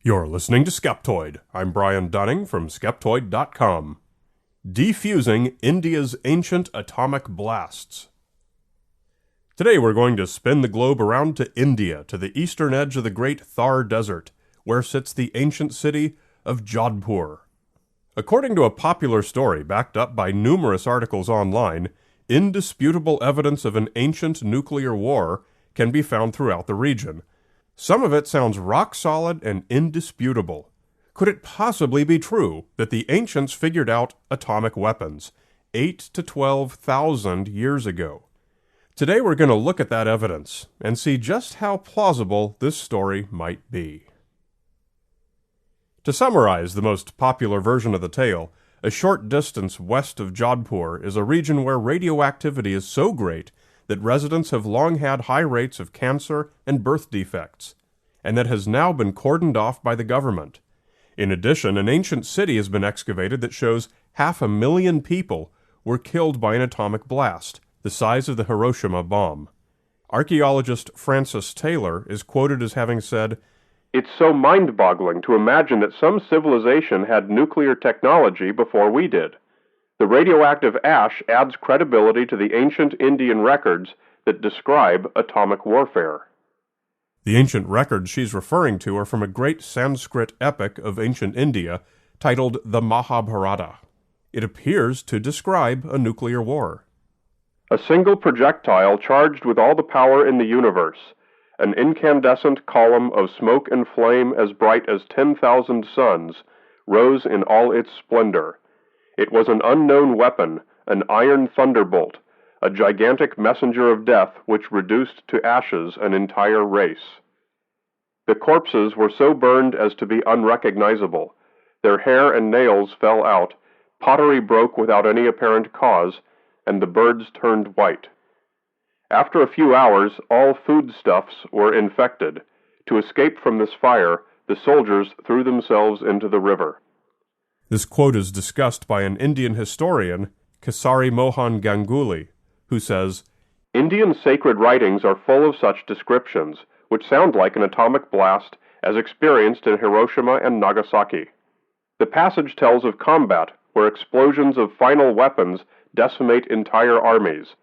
You're listening to Skeptoid. I'm Brian Dunning from Skeptoid.com. Defusing India's Ancient Atomic Blasts. Today we're going to spin the globe around to India, to the eastern edge of the great Thar Desert, where sits the ancient city of Jodhpur. According to a popular story backed up by numerous articles online, indisputable evidence of an ancient nuclear war can be found throughout the region. Some of it sounds rock-solid and indisputable. Could it possibly be true that the ancients figured out atomic weapons 8 to 12,000 years ago? Today we're going to look at that evidence and see just how plausible this story might be. To summarize the most popular version of the tale, a short distance west of Jodhpur is a region where radioactivity is so great that residents have long had high rates of cancer and birth defects, and that has now been cordoned off by the government. In addition, an ancient city has been excavated that shows 500,000 people were killed by an atomic blast, the size of the Hiroshima bomb. Archaeologist Francis Taylor is quoted as having said, "It's so mind-boggling to imagine that some civilization had nuclear technology before we did. The radioactive ash adds credibility to the ancient Indian records that describe atomic warfare." The ancient records she's referring to are from a great Sanskrit epic of ancient India titled the Mahabharata. It appears to describe a nuclear war. "A single projectile charged with all the power in the universe, an incandescent column of smoke and flame as bright as 10,000 suns, rose in all its splendor. It was an unknown weapon, an iron thunderbolt, a gigantic messenger of death which reduced to ashes an entire race. The corpses were so burned as to be unrecognizable. Their hair and nails fell out, pottery broke without any apparent cause, and the birds turned white. After a few hours, all foodstuffs were infected. To escape from this fire, the soldiers threw themselves into the river." This quote is discussed by an Indian historian, Kesari Mohan Ganguly, who says, "Indian sacred writings are full of such descriptions, which sound like an atomic blast as experienced in Hiroshima and Nagasaki. The passage tells of combat where explosions of final weapons decimate entire armies,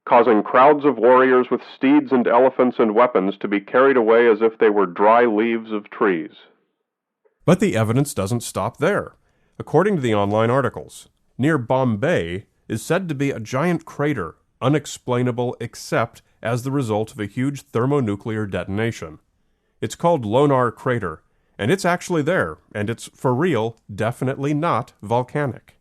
causing crowds of warriors with steeds and elephants and weapons to be carried away as if they were dry leaves of trees." But the evidence doesn't stop there. According to the online articles, near Bombay is said to be a giant crater, unexplainable except as the result of a huge thermonuclear detonation. It's called Lonar Crater, and it's actually there, and it's, for real, definitely not volcanic.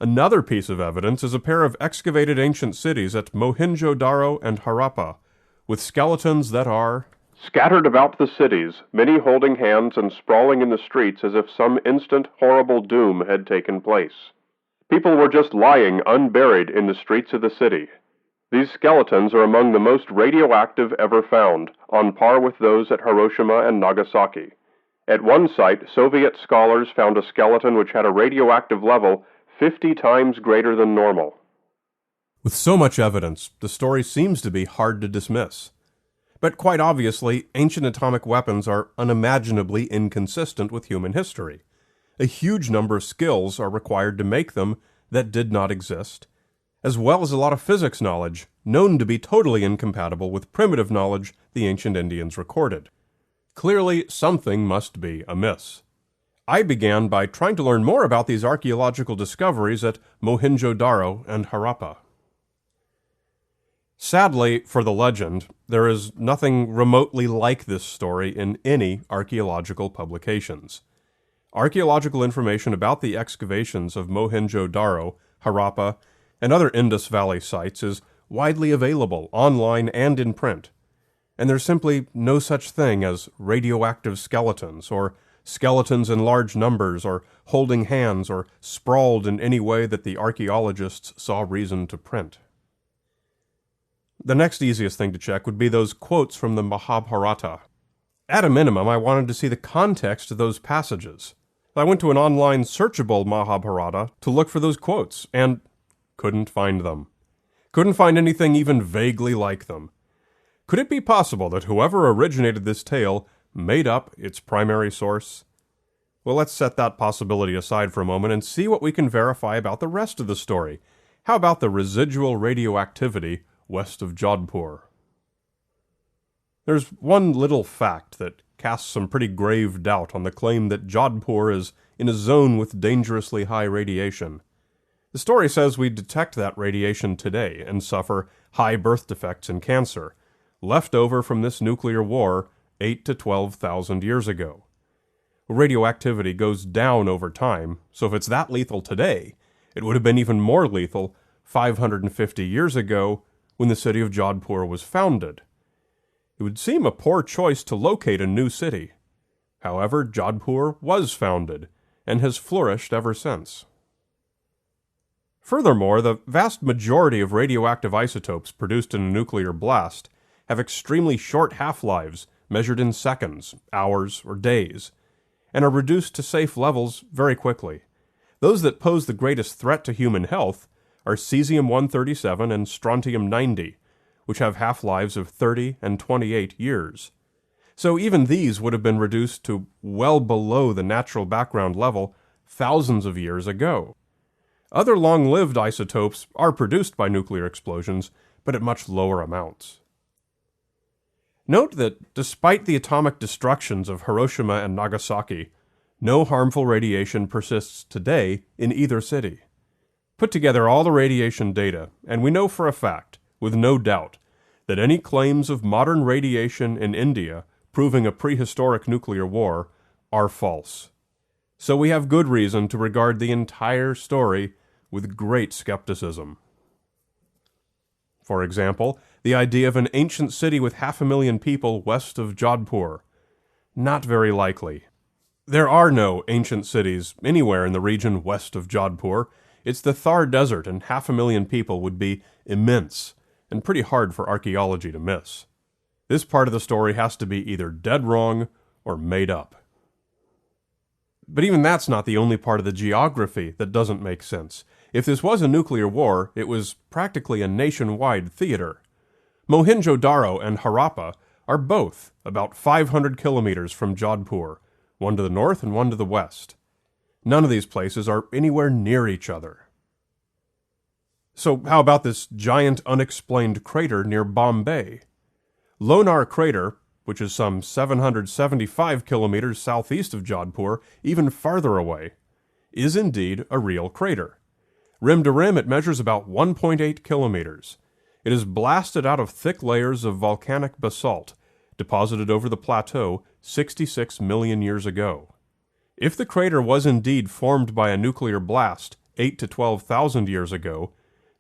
Another piece of evidence is a pair of excavated ancient cities at Mohenjo-Daro and Harappa, with skeletons that are scattered about the cities, many holding hands and sprawling in the streets as if some instant horrible doom had taken place. People were just lying unburied in the streets of the city. These skeletons are among the most radioactive ever found, on par with those at Hiroshima and Nagasaki. At one site, Soviet scholars found a skeleton which had a radioactive level 50 times greater than normal. With so much evidence, the story seems to be hard to dismiss. But quite obviously, ancient atomic weapons are unimaginably inconsistent with human history. A huge number of skills are required to make them that did not exist, as well as a lot of physics knowledge, known to be totally incompatible with primitive knowledge the ancient Indians recorded. Clearly, something must be amiss. I began by trying to learn more about these archaeological discoveries at Mohenjo-Daro and Harappa. Sadly, for the legend, there is nothing remotely like this story in any archaeological publications. Archaeological information about the excavations of Mohenjo-Daro, Harappa, and other Indus Valley sites is widely available online and in print, and there's simply no such thing as radioactive skeletons, or skeletons in large numbers, or holding hands, or sprawled in any way that the archaeologists saw reason to print. The next easiest thing to check would be those quotes from the Mahabharata. At a minimum, I wanted to see the context of those passages. I went to an online searchable Mahabharata to look for those quotes, and couldn't find them. Couldn't find anything even vaguely like them. Could it be possible that whoever originated this tale made up its primary source? Well, let's set that possibility aside for a moment and see what we can verify about the rest of the story. How about the residual radioactivity west of Jodhpur? There's one little fact that casts some pretty grave doubt on the claim that Jodhpur is in a zone with dangerously high radiation. The story says we detect that radiation today and suffer high birth defects and cancer, left over from this nuclear war 8 to 12,000 years ago. Radioactivity goes down over time, so if it's that lethal today, it would have been even more lethal 550 years ago when the city of Jodhpur was founded. It would seem a poor choice to locate a new city. However, Jodhpur was founded and has flourished ever since. Furthermore, the vast majority of radioactive isotopes produced in a nuclear blast have extremely short half-lives measured in seconds, hours, or days, and are reduced to safe levels very quickly. Those that pose the greatest threat to human health are cesium-137 and strontium-90, which have half-lives of 30 and 28 years. So even these would have been reduced to well below the natural background level thousands of years ago. Other long-lived isotopes are produced by nuclear explosions, but at much lower amounts. Note that despite the atomic destructions of Hiroshima and Nagasaki, no harmful radiation persists today in either city. Put together all the radiation data, and we know for a fact, with no doubt, that any claims of modern radiation in India proving a prehistoric nuclear war are false. So we have good reason to regard the entire story with great skepticism. For example, the idea of an ancient city with 500,000 people west of Jodhpur. Not very likely. There are no ancient cities anywhere in the region west of Jodhpur. It's the Thar Desert, and 500,000 people would be immense and pretty hard for archaeology to miss. This part of the story has to be either dead wrong or made up. But even that's not the only part of the geography that doesn't make sense. If this was a nuclear war, it was practically a nationwide theater. Mohenjo-Daro and Harappa are both about 500 kilometers from Jodhpur, one to the north and one to the west. None of these places are anywhere near each other. So how about this giant unexplained crater near Bombay? Lonar Crater, which is some 775 kilometers southeast of Jodhpur, even farther away, is indeed a real crater. Rim to rim, it measures about 1.8 kilometers. It is blasted out of thick layers of volcanic basalt, deposited over the plateau 66 million years ago. If the crater was indeed formed by a nuclear blast 8 to 12,000 years ago,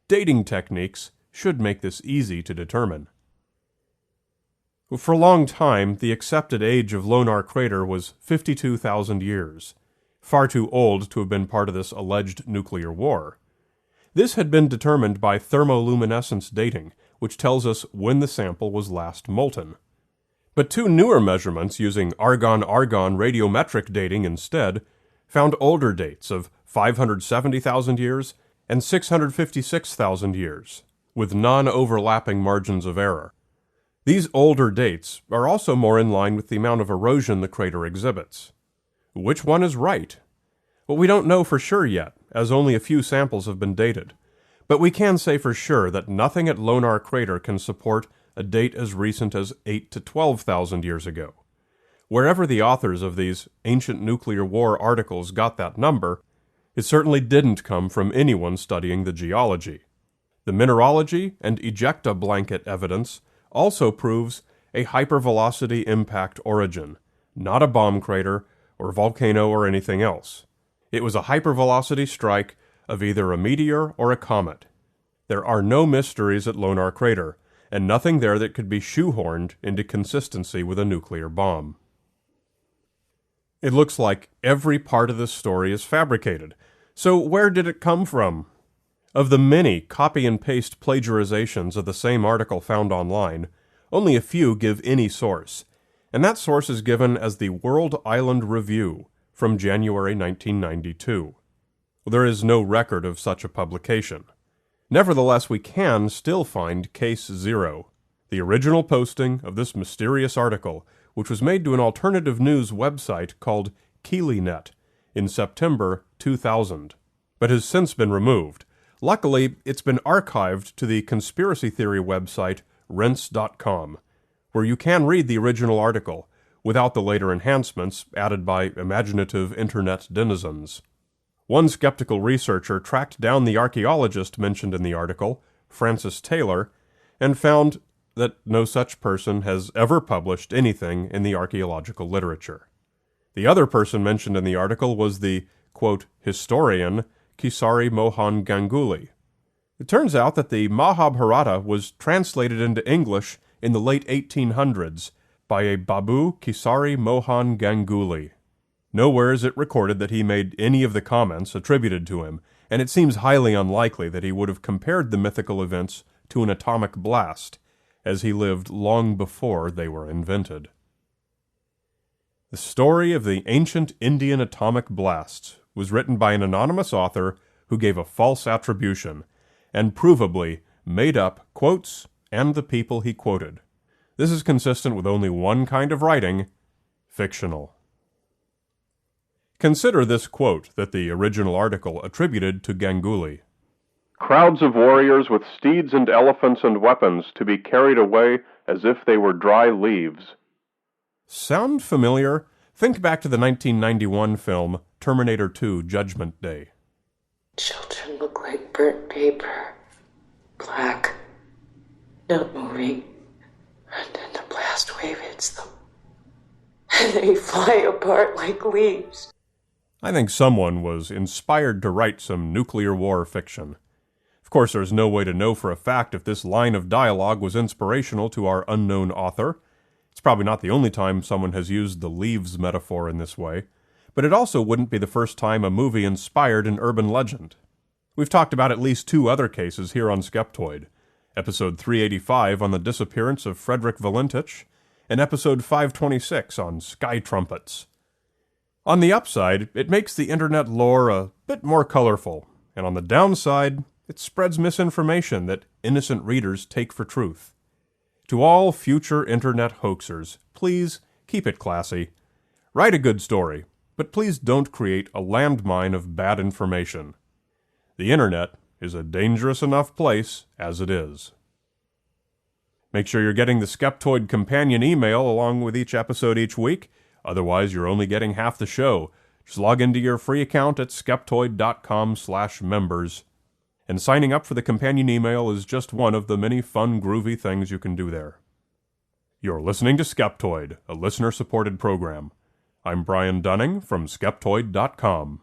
dating techniques should make this easy to determine. For a long time, the accepted age of Lonar Crater was 52,000 years, far too old to have been part of this alleged nuclear war. This had been determined by thermoluminescence dating, which tells us when the sample was last molten. But two newer measurements using argon-argon radiometric dating instead found older dates of 570,000 years and 656,000 years, with non-overlapping margins of error. These older dates are also more in line with the amount of erosion the crater exhibits. Which one is right? Well, we don't know for sure yet, as only a few samples have been dated. But we can say for sure that nothing at Lonar Crater can support a date as recent as 8 to 12,000 years ago. Wherever the authors of these ancient nuclear war articles got that number, it certainly didn't come from anyone studying the geology. The mineralogy and ejecta blanket evidence also proves a hypervelocity impact origin, not a bomb crater or volcano or anything else. It was a hypervelocity strike of either a meteor or a comet. There are no mysteries at Lonar Crater, and nothing there that could be shoehorned into consistency with a nuclear bomb. It looks like every part of this story is fabricated. So where did it come from? Of the many copy-and-paste plagiarizations of the same article found online, only a few give any source, and that source is given as the World Island Review from January 1992. There is no record of such a publication. Nevertheless, we can still find Case 0, the original posting of this mysterious article, which was made to an alternative news website called KeelyNet in September 2000, but has since been removed. Luckily, it's been archived to the conspiracy theory website Rense.com, where you can read the original article without the later enhancements added by imaginative internet denizens. One skeptical researcher tracked down the archaeologist mentioned in the article, Francis Taylor, and found that no such person has ever published anything in the archaeological literature. The other person mentioned in the article was the, quote, historian Kesari Mohan Ganguly. It turns out that the Mahabharata was translated into English in the late 1800s by a Babu Kesari Mohan Ganguly. Nowhere is it recorded that he made any of the comments attributed to him, and it seems highly unlikely that he would have compared the mythical events to an atomic blast, as he lived long before they were invented. The story of the ancient Indian atomic blasts was written by an anonymous author who gave a false attribution, and provably made up quotes and the people he quoted. This is consistent with only one kind of writing, fictional. Consider this quote that the original article attributed to Ganguly. Crowds of warriors with steeds and elephants and weapons to be carried away as if they were dry leaves. Sound familiar? Think back to the 1991 film Terminator 2: Judgment Day. Children look like burnt paper. Black. Not moving. And then the blast wave hits them. And they fly apart like leaves. I think someone was inspired to write some nuclear war fiction. Of course, there's no way to know for a fact if this line of dialogue was inspirational to our unknown author. It's probably not the only time someone has used the leaves metaphor in this way, but it also wouldn't be the first time a movie inspired an urban legend. We've talked about at least two other cases here on Skeptoid. Episode 385 on the disappearance of Frederick Valentich, and episode 526 on sky trumpets. On the upside, it makes the internet lore a bit more colorful, and on the downside, it spreads misinformation that innocent readers take for truth. To all future internet hoaxers, please keep it classy. Write a good story, but please don't create a landmine of bad information. The internet is a dangerous enough place as it is. Make sure you're getting the Skeptoid companion email along with each episode each week. Otherwise, you're only getting half the show. Just log into your free account at skeptoid.com/members. And signing up for the companion email is just one of the many fun, groovy things you can do there. You're listening to Skeptoid, a listener-supported program. I'm Brian Dunning from Skeptoid.com.